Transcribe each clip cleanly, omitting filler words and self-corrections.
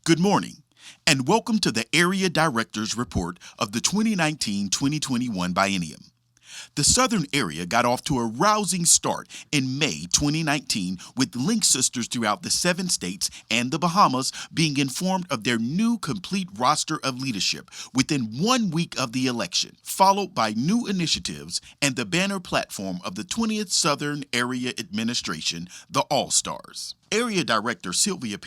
Good morning, and welcome to the Area Director's Report of the 2019-2021 Biennium. The Southern area got off to a rousing start in May 2019 with Link sisters throughout the 7 states and the Bahamas being informed of their new complete roster of leadership within 1 week of the election, followed by new initiatives and the banner platform of the 20th Southern Area Administration, the All-Stars. Area Director Sylvia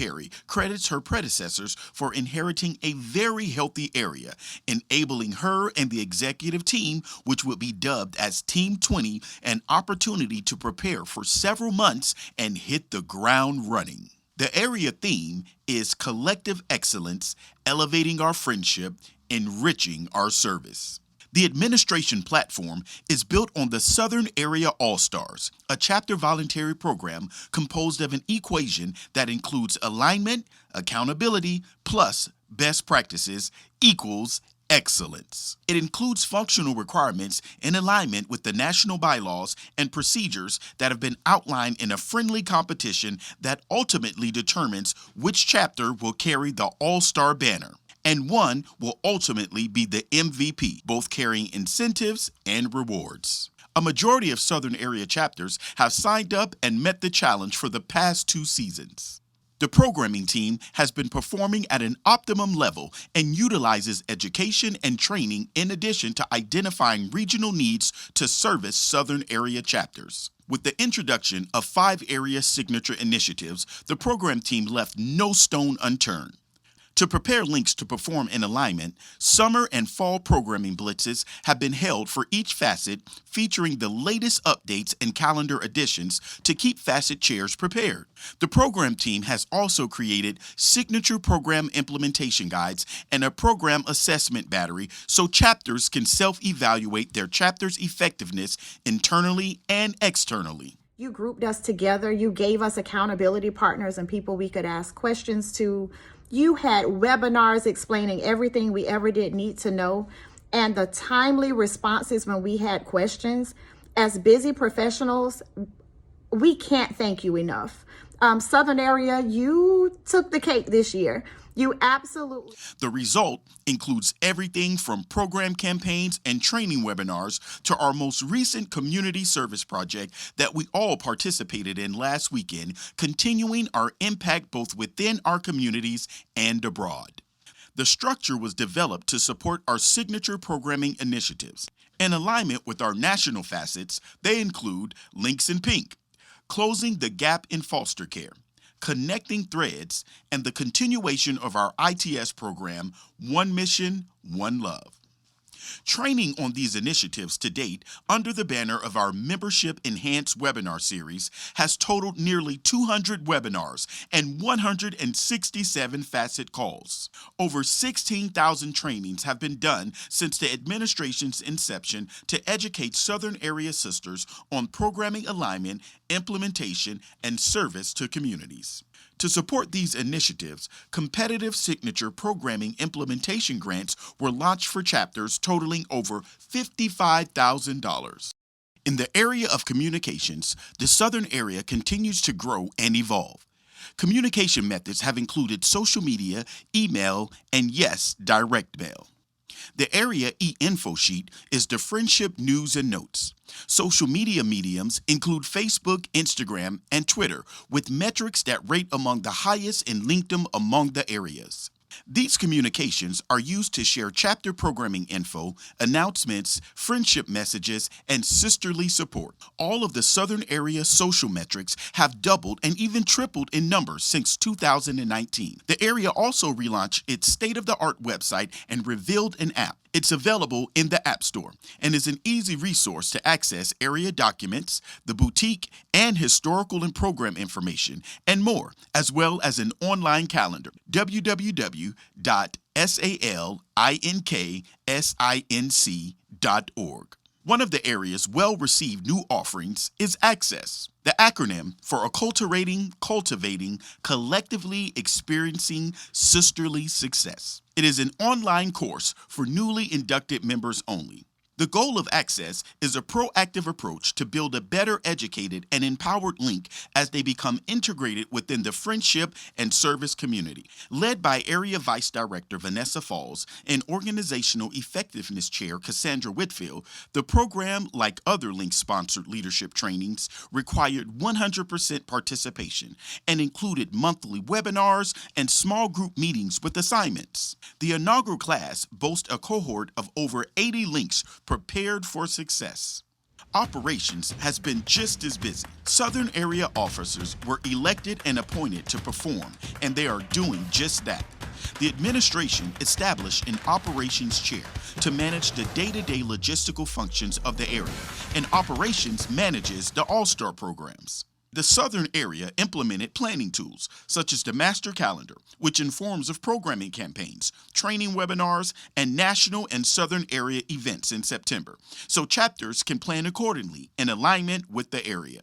credits her predecessors for inheriting a very healthy area, enabling her and the executive team, which would be dubbed as Team 20, an opportunity to prepare for several months and hit the ground running. The area theme is Collective Excellence, Elevating Our Friendship, Enriching Our Service. The administration platform is built on the Southern Area All-Stars, a chapter voluntary program composed of an equation that includes alignment, accountability, plus best practices equals excellence. It includes functional requirements in alignment with the national bylaws and procedures that have been outlined in a friendly competition that ultimately determines which chapter will carry the All-Star banner. And one will ultimately be the MVP, both carrying incentives and rewards. A majority of Southern area chapters have signed up and met the challenge for the past 2 seasons. The programming team has been performing at an optimum level and utilizes education and training in addition to identifying regional needs to service Southern area chapters. With the introduction of 5 area signature initiatives, the program team left no stone unturned. To prepare links to perform in alignment, summer and fall programming blitzes have been held for each facet, featuring the latest updates and calendar additions to keep facet chairs prepared. The program team has also created signature program implementation guides and a program assessment battery so chapters can self-evaluate their chapter's effectiveness internally and externally. You grouped us together. You gave us accountability partners and people we could ask questions to. You had webinars explaining everything we ever did need to know, and the timely responses when we had questions. As busy professionals, we can't thank you enough. Southern area, you took the cake this year. You absolutely. The result includes everything from program campaigns and training webinars to our most recent community service project that we all participated in last weekend, continuing our impact both within our communities and abroad. The structure was developed to support our signature programming initiatives. In alignment with our national facets, they include Links in Pink, Closing the Gap in Foster Care, Connecting Threads, and the continuation of our ITS program, One Mission, One Love. Training on these initiatives to date, under the banner of our Membership Enhanced webinar series, has totaled nearly 200 webinars and 167 facet calls. Over 16,000 trainings have been done since the administration's inception to educate Southern area sisters on programming alignment, implementation, and service to communities. To support these initiatives, competitive signature programming implementation grants were launched for chapters totaling over $55,000. In the area of communications, the Southern area continues to grow and evolve. Communication methods have included social media, email, and yes, direct mail. The area e-info sheet is the Friendship News and Notes. Social media mediums include Facebook, Instagram, and Twitter, with metrics that rate among the highest in LinkedIn among the areas. These communications are used to share chapter programming info, announcements, friendship messages, and sisterly support. All of the Southern area social metrics have doubled and even tripled in numbers since 2019. The area also relaunched its state-of-the-art website and revealed an app. It's available in the App Store and is an easy resource to access area documents, the boutique, and historical and program information, and more, as well as an online calendar, www.salinkinsinc.org. One of the area's well-received new offerings is Access, the acronym for Acculturating, Cultivating, Collectively Experiencing Sisterly Success. It is an online course for newly inducted members only. The goal of Access is a proactive approach to build a better educated and empowered link as they become integrated within the friendship and service community. Led by Area Vice Director Vanessa Falls and Organizational Effectiveness Chair Cassandra Whitfield, the program, like other Link-sponsored leadership trainings, required 100% participation and included monthly webinars and small group meetings with assignments. The inaugural class boasts a cohort of over 80 links prepared for success. Operations has been just as busy. Southern area officers were elected and appointed to perform, and they are doing just that. The administration established an operations chair to manage the day-to-day logistical functions of the area, and operations manages the All-Star programs. The Southern area implemented planning tools such as the Master Calendar, which informs of programming campaigns, training webinars, and national and Southern area events in September, so chapters can plan accordingly in alignment with the area.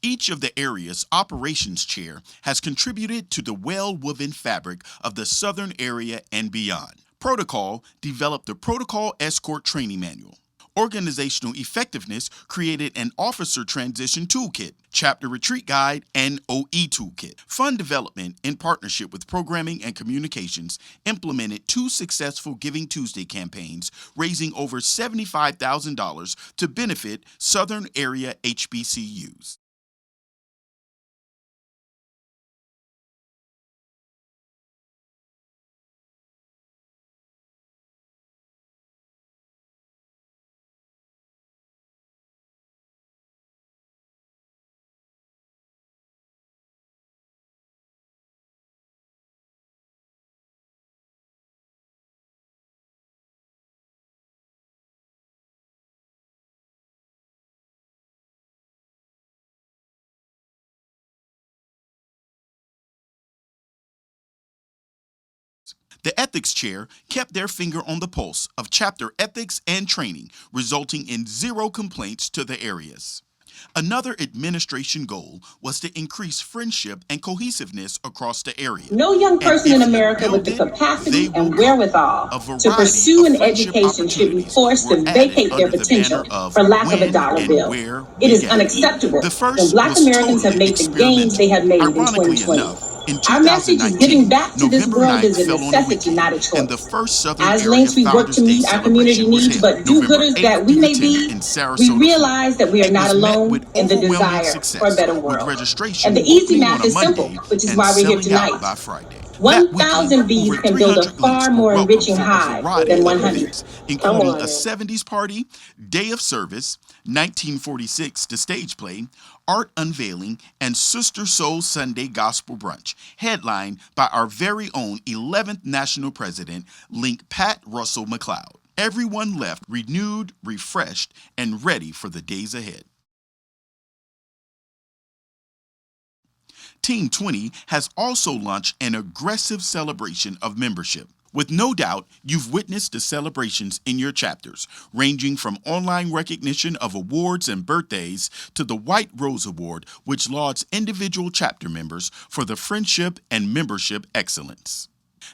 Each of the area's operations chair has contributed to the well-woven fabric of the Southern area and beyond. Protocol developed the Protocol Escort Training Manual. Organizational Effectiveness created an Officer Transition Toolkit, Chapter Retreat Guide, and OE Toolkit. Fund Development, in partnership with Programming and Communications, implemented 2 successful Giving Tuesday campaigns, raising over $75,000 to benefit Southern area HBCUs. The ethics chair kept their finger on the pulse of chapter ethics and training, resulting in 0 complaints to the areas. Another administration goal was to increase friendship and cohesiveness across the area. No young person in America with the capacity and wherewithal to pursue an education should be forced to vacate their potential for lack of a dollar bill. It is unacceptable when Black Americans have made the gains they have made in 2020. Our message is giving back to this world is a necessity, not a choice. As Links, we work to meet our community needs, but do-gooders that we may be, we realize that we are not alone in the desire for a better world. And the easy math is simple, which is why we're here tonight. 1,000 bees can build a far more enriching hive than 100. Including a 70s party, day of service, 1946 the stage play, art unveiling, and Sister Soul Sunday gospel brunch, headlined by our very own 11th national president, Link Pat Russell McLeod. Everyone left renewed, refreshed, and ready for the days ahead. Team 20 has also launched an aggressive celebration of membership. With no doubt, you've witnessed the celebrations in your chapters, ranging from online recognition of awards and birthdays to the White Rose Award, which lauds individual chapter members for the friendship and membership excellence.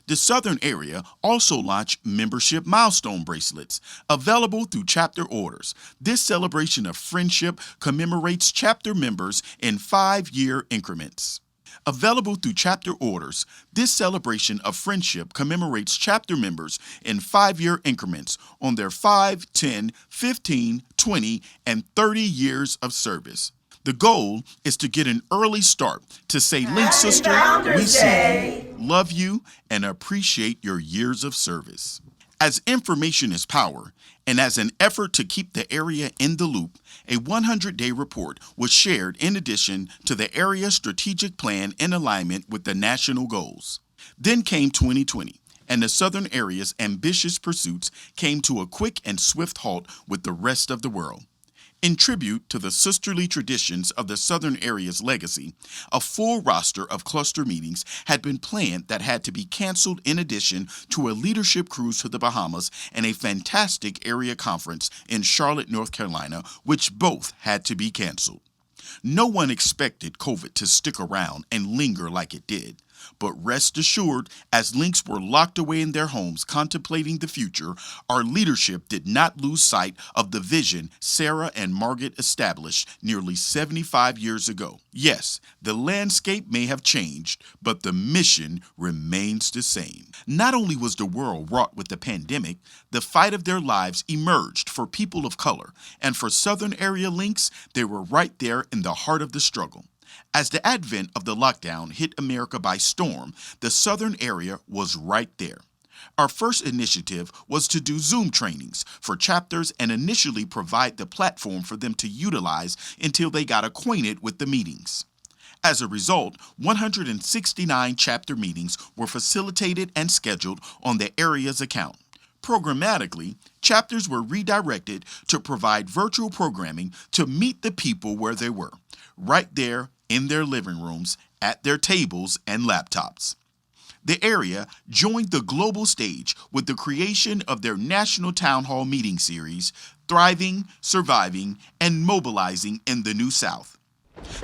The Southern area also launched membership milestone bracelets, available through chapter orders. This celebration of friendship commemorates chapter members in 5-year increments. Available through chapter orders, this celebration of friendship commemorates chapter members in 5-year increments on their 5, 10, 15, 20, and 30 years of service. The goal is to get an early start to say, Link Sister, we see you, love you, and appreciate your years of service. As information is power, and as an effort to keep the area in the loop, a 100-day report was shared in addition to the area strategic plan in alignment with the national goals. Then came 2020, and the Southern area's ambitious pursuits came to a quick and swift halt with the rest of the world. In tribute to the sisterly traditions of the Southern area's legacy, a full roster of cluster meetings had been planned that had to be canceled in addition to a leadership cruise to the Bahamas and a fantastic area conference in Charlotte, North Carolina, which both had to be canceled. No one expected COVID to stick around and linger like it did, But rest assured, as Links were locked away in their homes contemplating the future, our leadership did not lose sight of the vision Sarah and Margaret established nearly 75 years ago. Yes, the landscape may have changed, but the mission remains the same. Not only was the world wrought with the pandemic, the fight of their lives emerged for people of color, and for Southern Area Links, they were right there in the heart of the struggle. As the advent of the lockdown hit America by storm, the Southern area was right there. Our first initiative was to do Zoom trainings for chapters and initially provide the platform for them to utilize until they got acquainted with the meetings. As a result, 169 chapter meetings were facilitated and scheduled on the area's account. Programmatically, chapters were redirected to provide virtual programming to meet the people where they were, right there in their living rooms, at their tables and laptops. The area joined the global stage with the creation of their National Town Hall meeting series, Thriving, Surviving, and Mobilizing in the New South.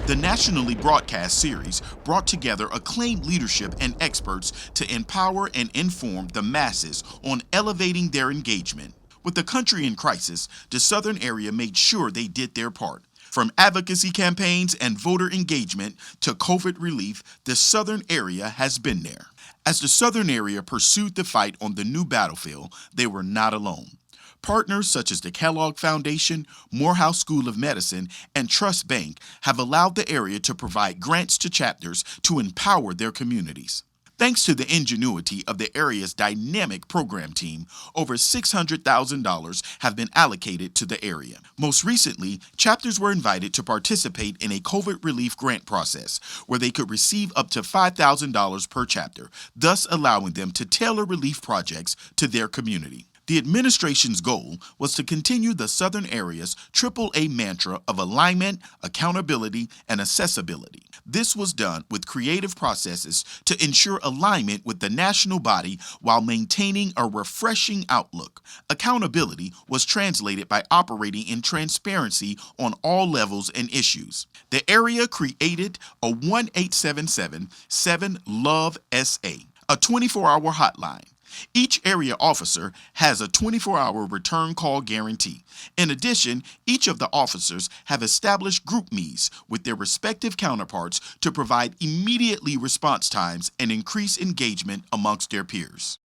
The nationally broadcast series brought together acclaimed leadership and experts to empower and inform the masses on elevating their engagement. With the country in crisis, the Southern area made sure they did their part. From advocacy campaigns and voter engagement to COVID relief, the Southern area has been there. As the Southern area pursued the fight on the new battlefield, they were not alone. Partners such as the Kellogg Foundation, Morehouse School of Medicine, and Trust Bank have allowed the area to provide grants to chapters to empower their communities. Thanks to the ingenuity of the area's dynamic program team, over $600,000 have been allocated to the area. Most recently, chapters were invited to participate in a COVID relief grant process where they could receive up to $5,000 per chapter, thus allowing them to tailor relief projects to their community. The administration's goal was to continue the Southern area's AAA mantra of alignment, accountability, and accessibility. This was done with creative processes to ensure alignment with the national body while maintaining a refreshing outlook. Accountability was translated by operating in transparency on all levels and issues. The area created a 1-877-7-LOVE-SA, a 24-hour hotline. Each area officer has a 24-hour return call guarantee. In addition, each of the officers have established group meetings with their respective counterparts to provide immediately response times and increase engagement amongst their peers.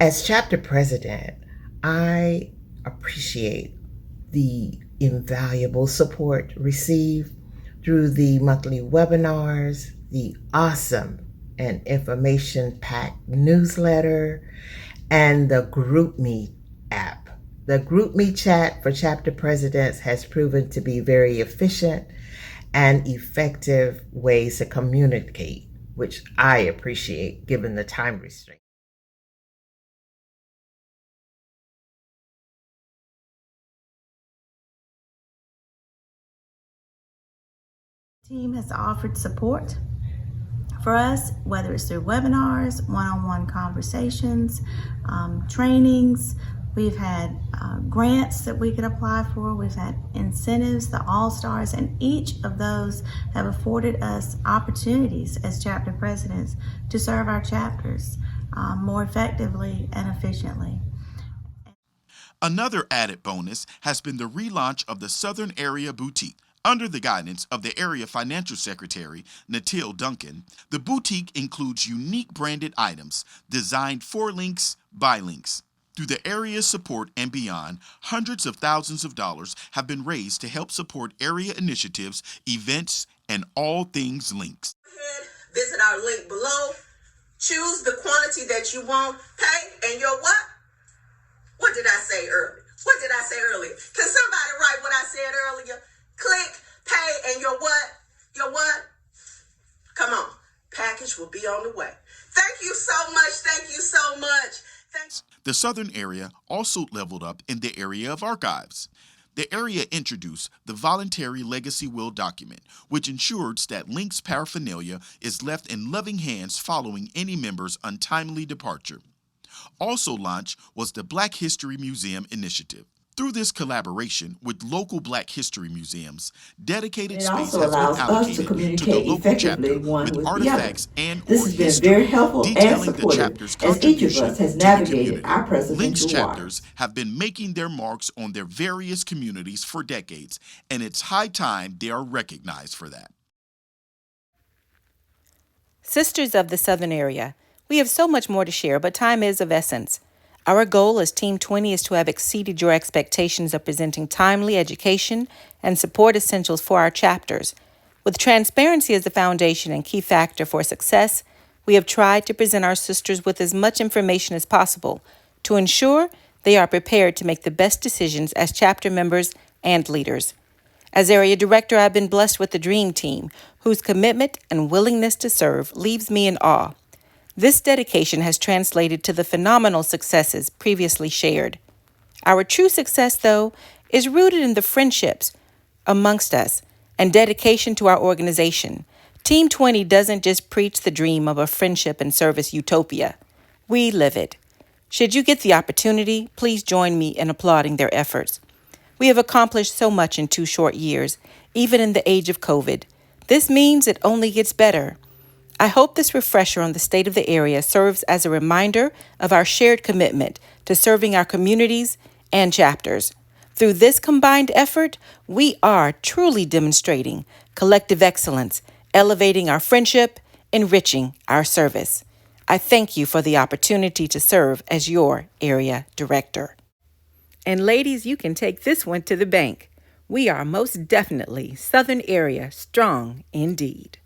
As chapter president, I appreciate the invaluable support received through the monthly webinars, the awesome and information-packed newsletter, and the GroupMe app. The GroupMe chat for chapter presidents has proven to be very efficient and effective ways to communicate, which I appreciate given the time restraint. Team has offered support for us, whether it's through webinars, one-on-one conversations, trainings. We've had grants that we could apply for. We've had incentives, the All-Stars, and each of those have afforded us opportunities as chapter presidents to serve our chapters more effectively and efficiently. Another added bonus has been the relaunch of the Southern Area Boutique. Under the guidance of the Area Financial Secretary, Natil Duncan, the boutique includes unique branded items designed for Links by Links. Through the area's support and beyond, hundreds of thousands of dollars have been raised to help support area initiatives, events, and all things Links. Visit our link below, choose the quantity that you want, pay, and your what? What did I say earlier? What did I say earlier? Can somebody write what I said earlier? Click, pay, and your what? Your what? Come on. Package will be on the way. Thank you so much. Thank you so much. Thanks. The Southern area also leveled up in the area of archives. The area introduced the Voluntary Legacy Will document, which ensures that Links paraphernalia is left in loving hands following any member's untimely departure. Also launched was the Black History Museum initiative. Through this collaboration with local Black history museums, dedicated It space also has been allows us to allocated to the communicate local effectively chapter one with with the artifacts other. and This or has been history very helpful and detailing the supportive chapter's as each of contribution us has to the navigated community. our Link's presidential chapters waters. have been making their marks on their various communities for decades, and it's high time they are recognized for that. Sisters of the Southern Area, we have so much more to share, but time is of essence. Our goal as Team 20 is to have exceeded your expectations of presenting timely education and support essentials for our chapters. With transparency as the foundation and key factor for success, we have tried to present our sisters with as much information as possible to ensure they are prepared to make the best decisions as chapter members and leaders. As area director, I've been blessed with the dream team, whose commitment and willingness to serve leaves me in awe. This dedication has translated to the phenomenal successes previously shared. Our true success, though, is rooted in the friendships amongst us and dedication to our organization. Team 20 doesn't just preach the dream of a friendship and service utopia. We live it. Should you get the opportunity, please join me in applauding their efforts. We have accomplished so much in 2 short years, even in the age of COVID. This means it only gets better. I hope this refresher on the state of the area serves as a reminder of our shared commitment to serving our communities and chapters. Through this combined effort, we are truly demonstrating collective excellence, elevating our friendship, enriching our service. I thank you for the opportunity to serve as your area director. And ladies, you can take this one to the bank. We are most definitely Southern Area strong indeed.